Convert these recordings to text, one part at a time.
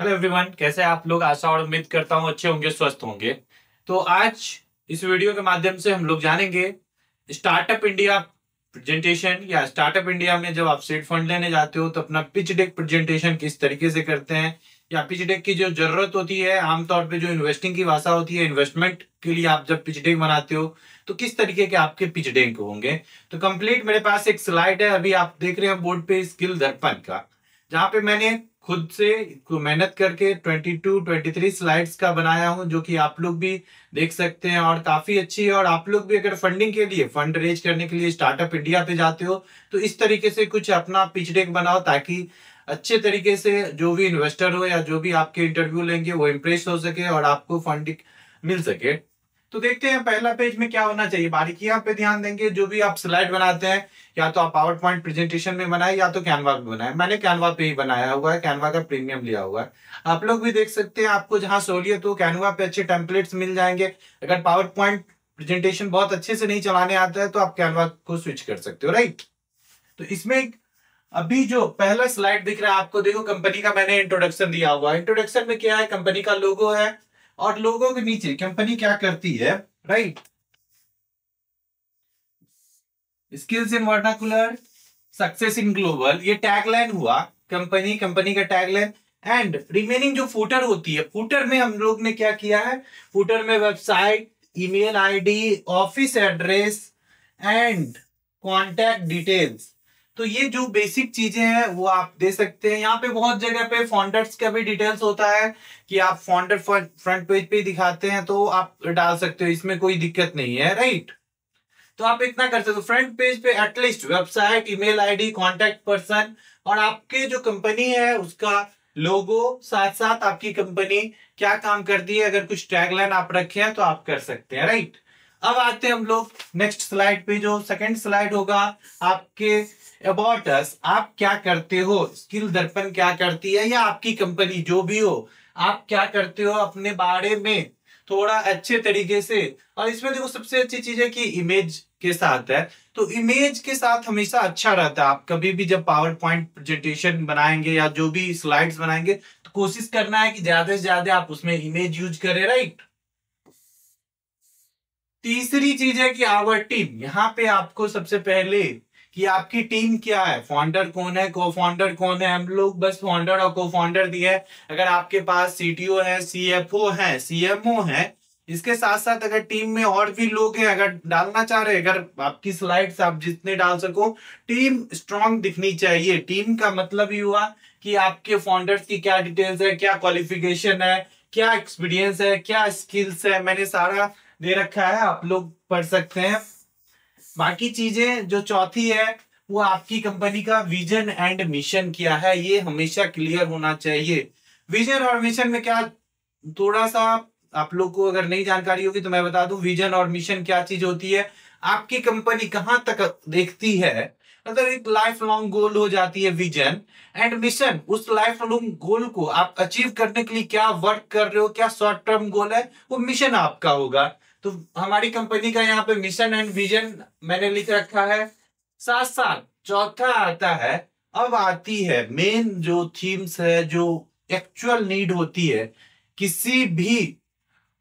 Hello everyone, कैसे हैं आप लोग। आशा और उम्मीद करता हूँ अच्छे होंगे, स्वस्थ होंगे। तो आज इस वीडियो के माध्यम से हम लोग जानेंगे स्टार्टअप इंडिया प्रेजेंटेशन, या स्टार्टअप इंडिया में जब आप सीड फंड लेने जाते हो तो अपना पिच डेक प्रेजेंटेशन किस तरीके से करते हैं, या पिच डेक की जो जरूरत होती है आमतौर पे, जो इन्वेस्टिंग की भाषा होती है, इन्वेस्टमेंट के लिए आप जब पिच डेक बनाते हो तो किस तरीके के आपके पिच डेक होंगे। तो कंप्लीट मेरे पास एक स्लाइड है, अभी आप देख रहे हैं बोर्ड पे, स्किल दर्पण का, जहां पे मैंने खुद से मेहनत करके 22-23 स्लाइड्स का बनाया हूं, जो कि आप लोग भी देख सकते हैं और काफी अच्छी है। और आप लोग भी अगर फंडिंग के लिए, फंड रेज करने के लिए स्टार्टअप इंडिया पे जाते हो तो इस तरीके से कुछ अपना पिच डेक बनाओ, ताकि अच्छे तरीके से जो भी इन्वेस्टर हो या जो भी आपके इंटरव्यू लेंगे वो इम्प्रेस हो सके और आपको फंडिंग मिल सके। तो देखते हैं पहला पेज में क्या होना चाहिए। बारीकियां पे ध्यान देंगे। जो भी आप स्लाइड बनाते हैं, या तो आप पावर पॉइंट प्रेजेंटेशन में बनाए या तो कैनवा पे बनाए। मैंने कैनवा पे ही बनाया हुआ है, कैनवा का प्रीमियम लिया हुआ है। आप लोग भी देख सकते हैं, आपको जहां सहूलियत हो कैनवा पे अच्छे टेम्पलेट्स मिल जाएंगे। अगर पावर पॉइंट प्रेजेंटेशन बहुत अच्छे से नहीं चलाने आता है तो आप कैनवा को स्विच कर सकते हो, राइट। तो इसमें अभी जो पहला स्लाइड दिख रहा है आपको, देखो कंपनी का मैंने इंट्रोडक्शन दिया हुआ है। इंट्रोडक्शन में क्या है, कंपनी का लोगो है और लोगो के नीचे कंपनी क्या करती है, right. Skills in vernacular, success in global, ये टैगलाइन हुआ। कंपनी का टैगलाइन। एंड रिमेनिंग जो फुटर होती है, फुटर में हम लोग ने क्या किया है, फुटर में website, email ID, office address and contact details. तो ये जो बेसिक चीजें हैं वो आप दे सकते हैं। यहाँ पे बहुत जगह पे फाउंडर्स का भी डिटेल्स होता है कि आप फाउंडर फ्रंट पेज पे दिखाते हैं तो आप डाल सकते हो, इसमें कोई दिक्कत नहीं है, राइट। तो आप इतना कर सकते हो, फ्रंट पेज पे at least website, email ID, contact person और आपके जो कंपनी है उसका लोगो, साथ साथ आपकी कंपनी क्या काम करती है, अगर कुछ टैगलाइन आप रखे हैं तो आप कर सकते हैं, राइट। अब आते हैं हम लोग नेक्स्ट स्लाइड पे, जो सेकंड स्लाइड होगा आपके अबाउट अस। आप क्या करते हो, स्किल दर्पण क्या करती है, या आपकी कंपनी जो भी हो आप क्या करते हो अपने बारे में थोड़ा अच्छे तरीके से। और इसमें देखो सबसे अच्छी चीज है कि इमेज के साथ है, तो इमेज के साथ हमेशा अच्छा रहता है। आप कभी भी जब पावर पॉइंट प्रेजेंटेशन बनाएंगे या जो भी स्लाइड्स बनाएंगे तो कोशिश करना है कि ज्यादा से ज्यादा आप उसमें इमेज यूज करें, राइट। तीसरी चीज है कि आवर टीम, यहाँ पे आपको सबसे पहले कि आपकी टीम क्या है, फाउंडर कौन है, को फाउंडर कौन है। हम लोग बस फाउंडर और को फाउंडर दिए है। अगर आपके पास सीटीओ है, सीएफओ है, सीएमओ है, इसके साथ साथ अगर टीम में और भी लोग हैं, अगर डालना चाह रहे हैं, अगर आपकी स्लाइड्स आप जितने डाल सको, टीम स्ट्रांग दिखनी चाहिए। टीम का मतलब ही हुआ कि आपके फाउंडर्स की क्या डिटेल्स है, क्या क्वालिफिकेशन है, क्या एक्सपीरियंस है, क्या स्किल्स है, मैंने सारा दे रखा है, आप लोग पढ़ सकते हैं। बाकी चीजें जो चौथी है वो आपकी कंपनी का विजन एंड मिशन क्या है, ये हमेशा क्लियर होना चाहिए। विजन और मिशन में क्या, थोड़ा सा आप लोग को अगर नई जानकारी होगी तो मैं बता दूं, विजन और मिशन क्या चीज होती है। आपकी कंपनी कहां तक देखती है, मतलब एक लाइफ लॉन्ग गोल हो जाती है विजन। एंड मिशन, उस लाइफ लॉन्ग गोल को आप अचीव करने के लिए क्या वर्क कर रहे हो, क्या शॉर्ट टर्म गोल है, वो मिशन आपका होगा। तो हमारी कंपनी का यहाँ पे मिशन एंड विजन मैंने लिख रखा है। साथ साथ चौथा आता है, अब आती है मेन जो थीम्स है, जो एक्चुअल नीड होती है किसी भी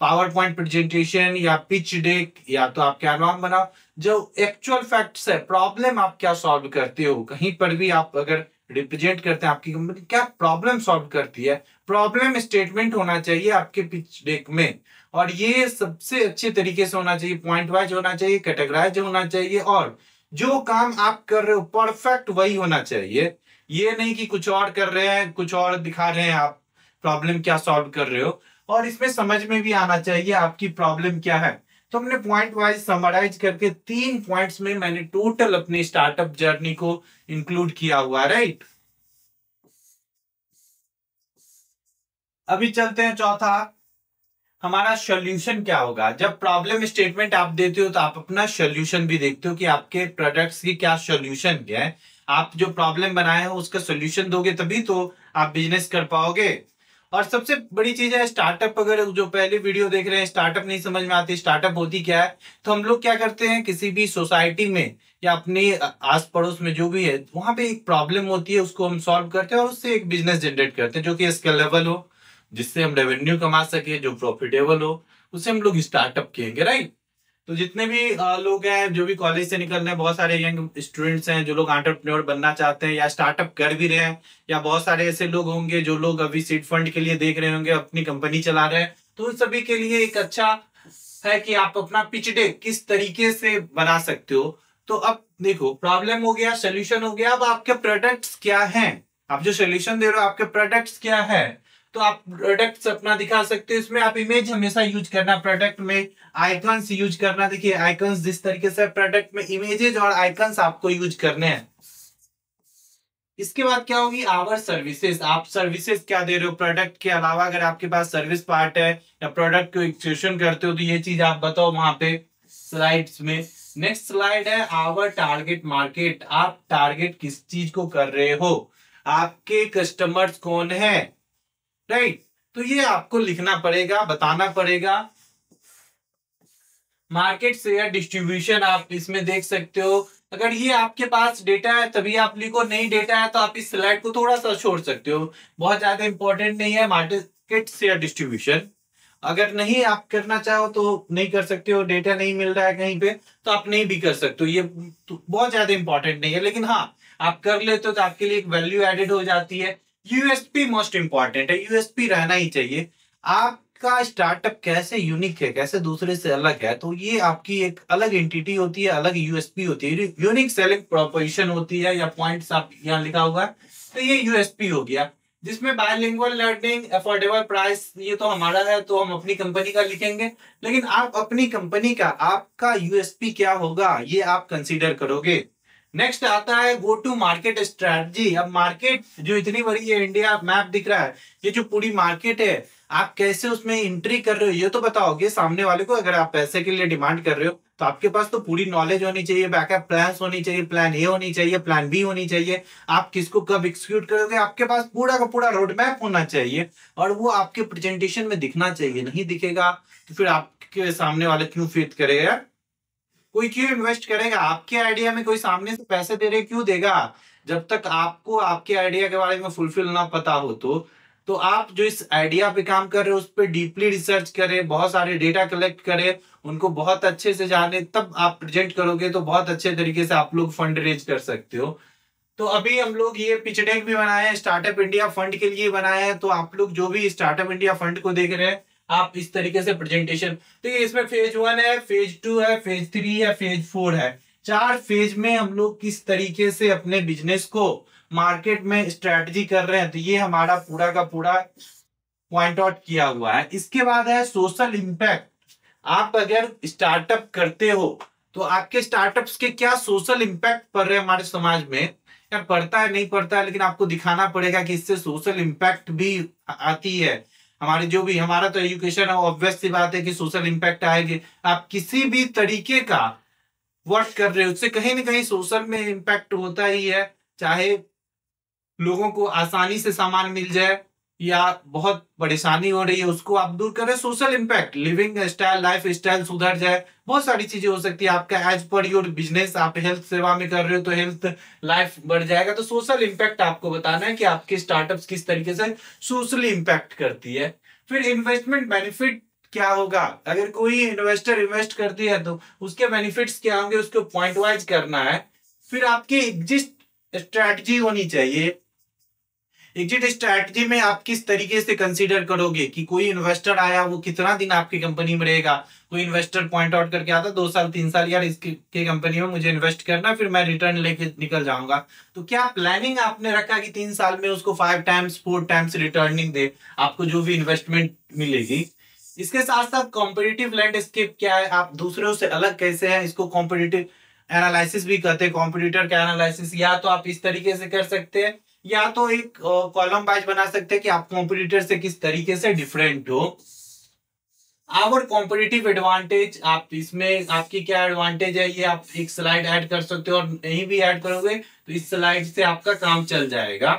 पावर पॉइंट प्रेजेंटेशन या पिच डेक, या तो आप कैनवा बनाओ, जो एक्चुअल फैक्ट्स है, प्रॉब्लम आप क्या सॉल्व करते हो, कहीं पर भी आप अगर रिप्रेजेंट करते हैं आपकी कंपनी क्या प्रॉब्लम सॉल्व करती है, प्रॉब्लम स्टेटमेंट होना चाहिए आपके पिच डेक में। और ये सबसे अच्छे तरीके से होना चाहिए, पॉइंट वाइज होना चाहिए, कैटेगराइज होना चाहिए, और जो काम आप कर रहे हो परफेक्ट वही होना चाहिए। ये नहीं कि कुछ और कर रहे हैं, कुछ और दिखा रहे हैं, आप प्रॉब्लम क्या सॉल्व कर रहे हो। और इसमें समझ में भी आना चाहिए आपकी प्रॉब्लम क्या है। तो हमने पॉइंट वाइज समराइज करके 3 पॉइंट्स में मैंने टोटल अपनी स्टार्टअप जर्नी को इंक्लूड किया हुआ, राइट। अभी चलते हैं चौथा, हमारा सोल्यूशन क्या होगा। जब प्रॉब्लम स्टेटमेंट आप देते हो तो आप अपना सोल्यूशन भी देखते हो कि आपके प्रोडक्ट्स की क्या सोल्यूशन क्या है। आप जो प्रॉब्लम बनाए हो उसका सोल्यूशन दोगे तभी तो आप बिजनेस कर पाओगे। और सबसे बड़ी चीज है स्टार्टअप। अगर जो पहले वीडियो देख रहे हैं स्टार्टअप नहीं समझ में आती, स्टार्टअप होती क्या है, तो हम लोग क्या करते हैं किसी भी सोसाइटी में या अपने आस पड़ोस में जो भी है वहां पे एक प्रॉब्लम होती है, उसको हम सॉल्व करते हैं और उससे एक बिजनेस जनरेट करते हैं जो कि स्केलेबल हो, जिससे हम रेवेन्यू कमा सके, जो प्रॉफिटेबल हो, उसे हम लोग स्टार्टअप कहेंगे, राइट। तो जितने भी लोग हैं जो भी कॉलेज से निकल रहे हैं, बहुत सारे यंग स्टूडेंट्स हैं जो लोग एंटरप्रेन्योर बनना चाहते हैं या स्टार्टअप कर भी रहे हैं, या बहुत सारे ऐसे लोग होंगे जो लोग अभी सीड फंड के लिए देख रहे होंगे, अपनी कंपनी चला रहे हैं, तो उन सभी के लिए एक अच्छा है कि आप अपना पिच डेक किस तरीके से बना सकते हो। तो अब देखो प्रॉब्लम हो गया, सोल्यूशन हो गया, अब आपके प्रोडक्ट्स क्या हैं, आप जो सोल्यूशन दे रहे हो आपके प्रोडक्ट्स क्या है, तो आप प्रोडक्ट्स अपना दिखा सकते हो। इसमें आप इमेज हमेशा यूज करना, प्रोडक्ट में आइकन्स यूज करना। देखिए आइकन्स जिस तरीके से प्रोडक्ट में इमेजेस और आइकन्स आपको यूज करने हैं। इसके बाद क्या होगी, आवर सर्विसेज, आप सर्विसेज क्या दे रहे हो प्रोडक्ट के अलावा, अगर आपके पास सर्विस पार्ट है या प्रोडक्ट को एक्सटेंशन करते हो तो ये चीज आप बताओ वहां पे स्लाइड्स में। नेक्स्ट स्लाइड है आवर टारगेट मार्केट, आप टारगेट किस चीज को कर रहे हो, आपके कस्टमर्स कौन है, राइट। तो ये आपको लिखना पड़ेगा, बताना पड़ेगा। मार्केट शेयर डिस्ट्रीब्यूशन आप इसमें देख सकते हो, अगर ये आपके पास डेटा है तभी आप लिखो, नहीं डेटा है तो आप इस स्लाइड को थोड़ा सा छोड़ सकते हो, बहुत ज्यादा इंपॉर्टेंट नहीं है। मार्केट शेयर डिस्ट्रीब्यूशन अगर नहीं आप करना चाहो तो नहीं कर सकते हो, डेटा नहीं मिल रहा है कहीं पे तो आप नहीं भी कर सकते हो, ये तो बहुत ज्यादा इंपॉर्टेंट नहीं है, लेकिन हाँ आप कर लेते हो तो आपके लिए एक वैल्यू एडेड हो जाती है। यूएसपी मोस्ट इंपॉर्टेंट है, यूएसपी रहना ही चाहिए। आपका स्टार्टअप कैसे यूनिक है, कैसे दूसरे से अलग है, तो ये आपकी एक अलग एंटिटी होती है, अलग यूएसपी होती है, यूनिक सेलिंग प्रोपोजिशन होती है, या पॉइंट्स आप यहाँ लिखा हुआ है, तो ये यूएसपी हो गया। जिसमें बायलिंगुअल लर्निंग, अफोर्डेबल प्राइस, ये तो हमारा है तो हम अपनी कंपनी का लिखेंगे, लेकिन आप अपनी कंपनी का आपका यूएसपी क्या होगा ये आप कंसीडर करोगे। नेक्स्ट आता है गो टू मार्केट स्ट्रेटजी। अब मार्केट जो इतनी बड़ी है, इंडिया मैप दिख रहा है, ये जो पूरी मार्केट है आप कैसे उसमें एंट्री कर रहे हो ये तो बताओगे सामने वाले को। अगर आप पैसे के लिए डिमांड कर रहे हो तो आपके पास तो पूरी नॉलेज होनी चाहिए, बैकअप प्लान्स होनी चाहिए, प्लान ए होनी चाहिए, प्लान बी होनी चाहिए, आप किसको कब एग्जीक्यूट करोगे, आपके पास पूरा का पूरा रोड मैप होना चाहिए, और वो आपके प्रेजेंटेशन में दिखना चाहिए। नहीं दिखेगा तो फिर आपके सामने वाले क्यों फेथ करेगा, कोई क्यों इन्वेस्ट करेगा आपके आइडिया में, कोई सामने से पैसे दे रहे क्यों देगा, जब तक आपको आपके आइडिया के बारे में फुलफिल ना पता हो। तो आप जो इस आइडिया पे काम कर रहे हो उस पर डीपली रिसर्च करें, बहुत सारे डेटा कलेक्ट करें, उनको बहुत अच्छे से जाने, तब आप प्रेजेंट करोगे तो बहुत अच्छे तरीके से आप लोग फंड रेज कर सकते हो। तो अभी हम लोग ये पिच डेक भी बनाए हैं, स्टार्टअप इंडिया फंड के लिए बनाए हैं, तो आप लोग जो भी स्टार्टअप इंडिया फंड को देख रहे हैं आप इस तरीके से प्रेजेंटेशन, तो ये इसमें फेज 1 है, फेज 2 है, फेज 3 है, फेज 4 है, 4 फेज में हम लोग किस तरीके से अपने बिजनेस को मार्केट में स्ट्रेटजी कर रहे हैं, तो ये हमारा पूरा का पूरा पॉइंट आउट किया हुआ है। इसके बाद है सोशल इम्पैक्ट। आप अगर स्टार्टअप करते हो तो आपके स्टार्टअप्स के क्या सोशल इम्पैक्ट पड़ रहे हैं हमारे समाज में, यार पड़ता है नहीं पड़ता है, लेकिन आपको दिखाना पड़ेगा कि इससे सोशल इम्पैक्ट भी आती है। हमारे जो भी हमारा तो एजुकेशन है, ऑब्वियस सी बात है कि सोशल इम्पैक्ट आएगी। आप किसी भी तरीके का वर्क कर रहे हो उससे कहीं ना कहीं सोशल में इम्पैक्ट होता ही है, चाहे लोगों को आसानी से सामान मिल जाए या बहुत परेशानी हो रही है उसको आप दूर करें, social impact, living style, life style सुधर जाए, बहुत सारी चीजें हो सकती है। आपका एज पर योर बिजनेस, आप हेल्थ सेवा में कर रहे हो तो हेल्थ लाइफ बढ़ जाएगा। तो सोशल इम्पैक्ट आपको बताना है कि आपके स्टार्टअप्स किस तरीके से सोशली इम्पैक्ट करती है। फिर इन्वेस्टमेंट बेनिफिट क्या होगा, अगर कोई इन्वेस्टर इन्वेस्ट करती है तो उसके बेनिफिट्स क्या होंगे उसको पॉइंट वाइज करना है। फिर आपकी एग्जिट स्ट्रैटेजी होनी चाहिए, एग्जिट स्ट्रैटेजी में आप किस तरीके से कंसीडर करोगे कि कोई इन्वेस्टर आया वो कितना दिन आपकी कंपनी में रहेगा। कोई इन्वेस्टर पॉइंट आउट करके आता 2 साल 3 साल, यार इसके कंपनी में मुझे इन्वेस्ट करना फिर मैं रिटर्न लेके निकल जाऊंगा, तो क्या प्लानिंग आपने रखा कि 3 साल में उसको 5 टाइम्स 4 टाइम्स रिटर्निंग दे आपको जो भी इन्वेस्टमेंट मिलेगी। इसके साथ साथ कॉम्पिटिटिव लैंडस्केप क्या है, आप दूसरों से अलग कैसे हैं, इसको कॉम्पिटिटिव एनालिसिस भी कहते हैं, कॉम्पिटिटर का एनालिसिस। या तो आप इस तरीके से कर सकते हैं या तो एक कॉलम वाइज बना सकते हैं कि आप कॉम्पिटिटर से किस तरीके से डिफरेंट हो। आवर कॉम्पिटिटिव एडवांटेज, आप इसमें आपकी क्या एडवांटेज है ये आप एक स्लाइड ऐड कर सकते हो, और नहीं भी ऐड करोगे तो इस स्लाइड से आपका काम चल जाएगा।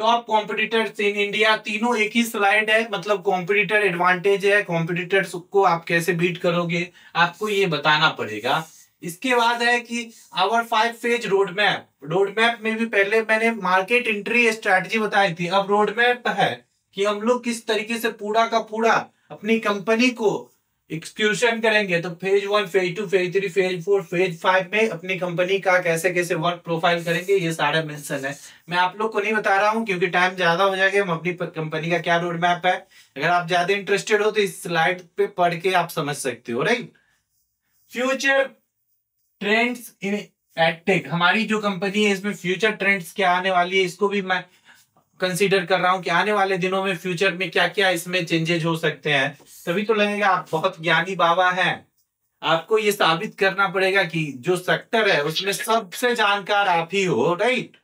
टॉप कॉम्पिटिटर्स इन इंडिया, तीनों एक ही स्लाइड है, मतलब कॉम्पिटिटर एडवांटेज है, कॉम्पिटिटर्स को आप कैसे बीट करोगे आपको ये बताना पड़ेगा। इसके बाद है कि our 5 phase road map. Road map में भी पहले मैंने मार्केट एंट्री स्ट्रैटेजी बताई थी, अब रोड मैप है कि हम लोग किस तरीके से पूरा का पूरा अपनी कंपनी को एक्सक्यूशन करेंगे। तो phase 1, phase 2, phase 3, phase 4, phase 5 में अपनी कंपनी का कैसे कैसे वर्क प्रोफाइल करेंगे, ये सारा मेंशन है। मैं आप लोग को नहीं बता रहा हूं क्योंकि टाइम ज्यादा हो जाएगा। हम अपनी कंपनी का क्या रोड मैप है, अगर आप ज्यादा इंटरेस्टेड हो तो इस स्लाइड पे पढ़ के आप समझ सकते हो, right. Future trends in edtech, हमारी जो कंपनी है इसमें फ्यूचर ट्रेंड्स क्या आने वाली है इसको भी मैं कंसीडर कर रहा हूं कि आने वाले दिनों में फ्यूचर में क्या क्या इसमें चेंजेस हो सकते हैं। तभी तो लगेगा आप बहुत ज्ञानी बाबा हैं। आपको ये साबित करना पड़ेगा कि जो सेक्टर है उसमें सबसे जानकार आप ही हो, राइट।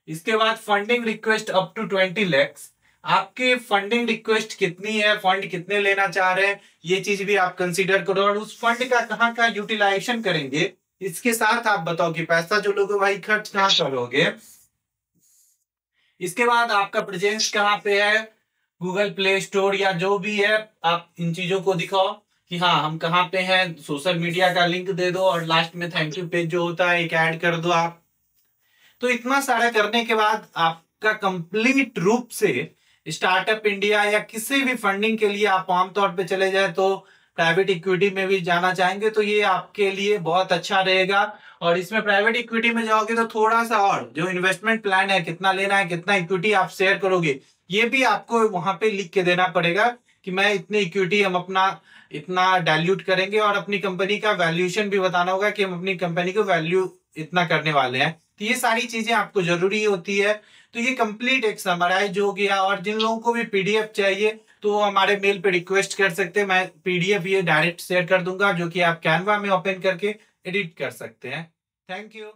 इसके बाद funding request up to 20 lakhs, आपके फंडिंग रिक्वेस्ट कितनी है, फंड कितने लेना चाह रहे हैं, ये चीज भी आप कंसीडर करो। और उस फंड का कहाँ कहाँ यूटिलाइजेशन करेंगे, इसके साथ आप बताओ कि पैसा जो लोगे भाई खर्च कहाँ करोगे। इसके बाद आपका प्रेजेंस कहाँ पे है, गूगल प्ले स्टोर या जो भी है, आप इन चीजों को दिखाओ कि हाँ हम कहाँ पे हैं। सोशल मीडिया का लिंक दे दो और लास्ट में थैंक यू पेज जो होता है एक ऐड कर दो आप। तो इतना सारा करने के बाद आपका कंप्लीट रूप से स्टार्टअप इंडिया या किसी भी फंडिंग के लिए आप आमतौर पे चले जाए तो प्राइवेट इक्विटी में भी जाना चाहेंगे तो ये आपके लिए बहुत अच्छा रहेगा। और इसमें प्राइवेट इक्विटी में जाओगे तो थोड़ा सा और जो इन्वेस्टमेंट प्लान है, कितना लेना है, कितना इक्विटी आप शेयर करोगे, ये भी आपको वहां पे लिख के देना पड़ेगा कि मैं इतनी इक्विटी, हम अपना इतना डाइल्यूट करेंगे। और अपनी कंपनी का वैल्यूएशन भी बताना होगा कि हम अपनी कंपनी को वैल्यू इतना करने वाले हैं। तो ये सारी चीजें आपको जरूरी होती है। तो ये कंप्लीट एक समराइज हो गया। और जिन लोगों को भी पीडीएफ चाहिए तो हमारे मेल पे रिक्वेस्ट कर सकते हैं, मैं पीडीएफ ये डायरेक्ट शेयर कर दूंगा जो कि आप कैनवा में ओपन करके एडिट कर सकते हैं। Thank you.